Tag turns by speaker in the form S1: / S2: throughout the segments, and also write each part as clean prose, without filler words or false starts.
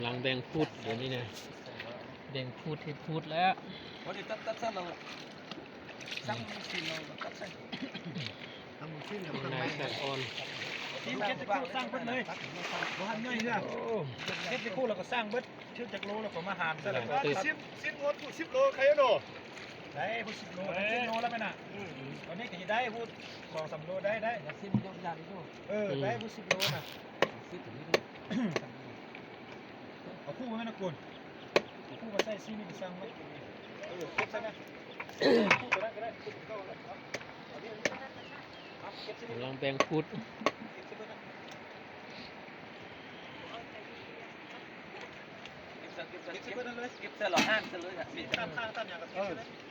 S1: ำลังแบ่งพูดเดี๋ยวนี้นะแบ่งพูดให้พูดแล้ว
S2: วันนี้ตัดซะเราสั่งสิเราตัดใส่
S3: ทำมือขึ้นกับ
S1: นายแต่อ่อน
S2: ทีมเก็ตจะคู่สร้างเบิดเลยบ่หันย่อยเด้อเก็ตจะคู่เราก็สร้างเบิดชื่อจักโลแล้วก็มาหารซะแล้วก็
S3: 10งดพูด10โลใครเนาะ
S2: ได้พูด10โล10โลแล้วแม่น่ะตอนนี้ก็สิได้พูด2-3โลได้10โลยางด้วยได้พูด10โลน่ะ10ถึงนี่เอาคู่มาแม่น่ะกุนคู่มาใส่ซีนี่สร้างไว้เก็บซะนะคู่ก็ได้
S1: กำลังแบ่งพูด
S2: เก็บใส่หลอดห้างซะเลยอ่ะมีตามข้างตามอย่างก็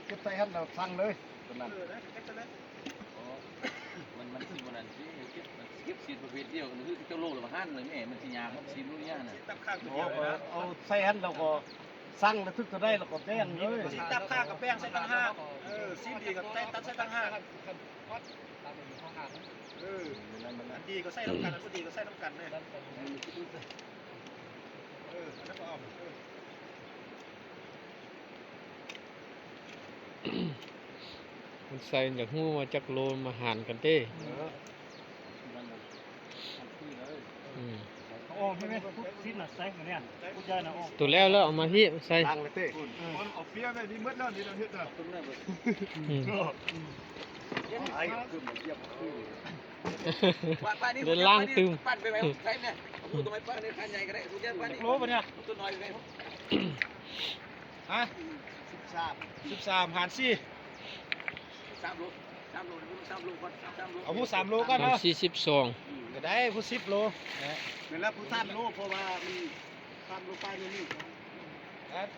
S3: เก็บใส่หั่นเราสั่งเลยตอนนั้น
S2: เก็บซะเลย
S4: มันสิบ่นั่นสิเก็บซีดประเภทเดียวกันคือเจ้าโลละห้านเลยแม่มันสิยากครับซีดนู่นนี่น่ะ
S2: ตามข้างตัวเดียวเลยนะ
S3: เอาใส่หั่นเราก็สั่งแล้วทึกจะได้เราก็แจ้งเลย
S2: ซีตามข้างกับแป้งใส่ตั้งห้างซีดีกับตัดใส่ตั้งห้างอันดีก็ใส่น้ำกันอันดีก็ใส่น้ำกันเนี่ยอันนั้นก็เอา
S1: มันใส่จากหูมาจากโลมาหั่นกันเต้
S2: โอ้ไม่พูดซีน่ะใส่เหมือนเนี่ยพูดใหญ่นะโอ้
S1: ตัวแล้วเอามาพี่ใส่
S3: สั่งเลยเต้คนเอาเฟี้ยได้ดีมืดแล้วนี่เราเฮ็ดน่ะ
S1: เดินล่างตึม
S4: ปั้นไปไหมใช่เนี่ยพูดตรงไหนปั้นในคันใหญ่ก็ได้พูดเยอะปั้นนี่
S2: รู้ปะเนี่ย
S4: ตัวน้อยไปไหม
S2: ฮะ13หาร4
S4: 3 โลก่อน3 โล
S2: เอาพูด3 โลก่อนเนาะ
S1: 42
S2: ก็ได้พูด10 โล
S3: เวลาผู้ท่านรู้เพราะว่ามันท่านรู้ไปนี่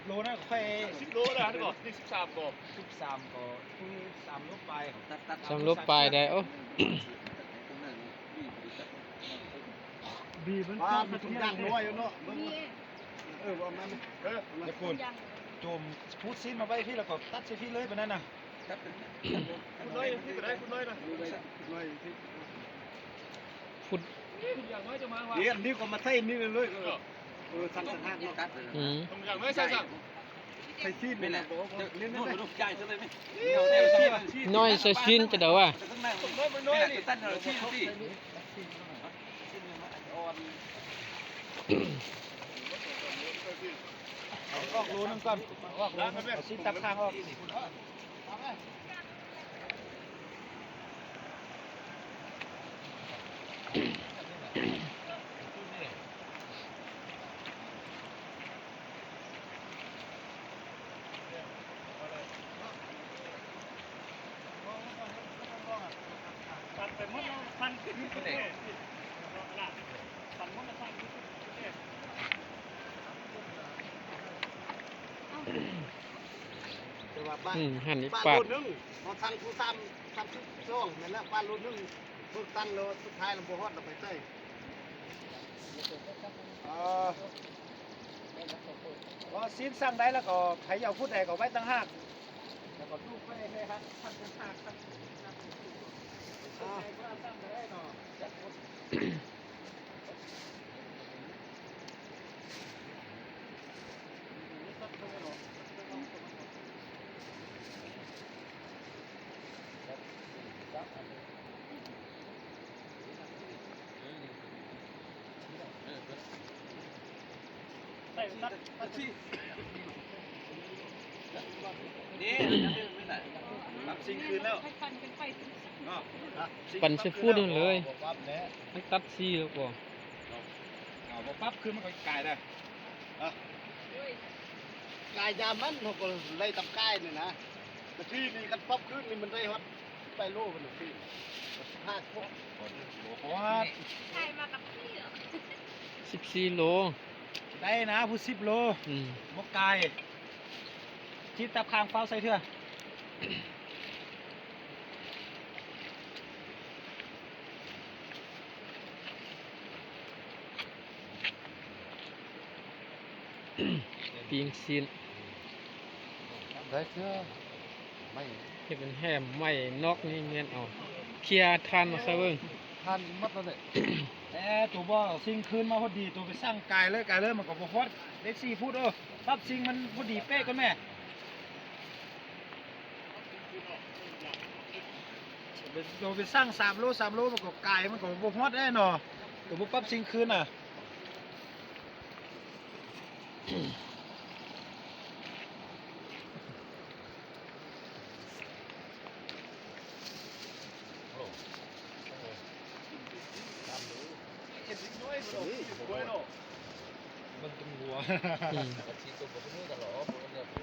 S2: โลนั่นค่อย
S3: 10โลแล้วนี่บ่นี่13บ่
S2: 13ก็คือ3 โลไป
S1: 3 โลไปได้โอ้
S3: บีมันว่ามันทุกอย่างน้อยอยู่เนาะว่ามัน
S2: แล้วคุณโจมพูดซีนมาไว้พี่แล้วก็ตัดใส่พี่เลยแบบนั้นน่ะ
S3: คุณน้อยที่ก็ได้คุณน้อยนะน้อยที่
S1: พูด
S3: อย่างน้อยจะมาว่าเดี๋ยวนี้ก็มาใส่นี่เลยสั่งสั่งห้างเนาะอย่างน้อยสั่งใส่ซีน
S4: เป็นแหละ
S3: นี่
S4: นู่นลูกใหญ่ซะเลยไหม
S1: น้อยใส่ชิ้นจะเดาว่า
S4: น้อยตั้นเราที่ที่
S2: ออกรูนึงก่อนออกรูเอาซีนตักข้างออกไปหมดแล้วพันขึ้นเลยพันหมดแล้วพันขึ้นเลย
S3: แต่ว่าบ้าน
S1: หั่นอีก
S3: บ้าน
S1: ปาด
S3: รุ่นนึงพอสั่งผู้ซ้ำช่วงนั่นแหละบ้านรุ่นนึงฝึกตั้งเราสุดท้ายเราบ่ฮอดเราไปใส่
S2: ก็ซีนสั่งได้แล้วก็ใครเอาพูดใดก็ไว้ตั้งห้าแล้วก็ลูกไปเลยครับพันเป็นห้าครับ
S4: นี่รับสิ่งคืนแล้ว
S1: ปั่นใส่พูดนั่นเลยมันตัดซีแล้วก็
S2: บอกปั๊บคือมันก็กลายได้
S3: กายยามันเขาก็ไล่ตับกายนี่นะแต่ที่นี่กันป๊อปขึ้นนี่มันได้ฮอตไปโลกันหนึ่งที่5 พวก
S2: ว่า
S5: ใช่มากับพี่เหรอ
S1: 14 โล
S2: ได้นะพูด10 โลบกกายที่ตับคางเฝ้าใส่เถอะ
S1: ปิ้งซีน
S3: ได้เชื่อไม่
S1: ที่เป็นแฮมไม่นอกนี่เงี้ยเอาเคลียร์ทานมาซะเบิ่ง
S3: พันมัดแล้วเนี่ย
S2: ตัวบ่ซิงคืนมาพอดีตัวไปสร้างกายเลยมันก็บ่ฮอดเล็ก4ฟุตปั๊บซิงมันพอดีเป๊ะกันแม่ตัวไปสร้าง3 โลมันก็กายมันก็บ่ฮอดได้เนาะตัวบ่ปั๊บซิงคืนน่ะมันเป็นหัว
S1: อืม
S4: ชีตัวบ่รู้ตลอด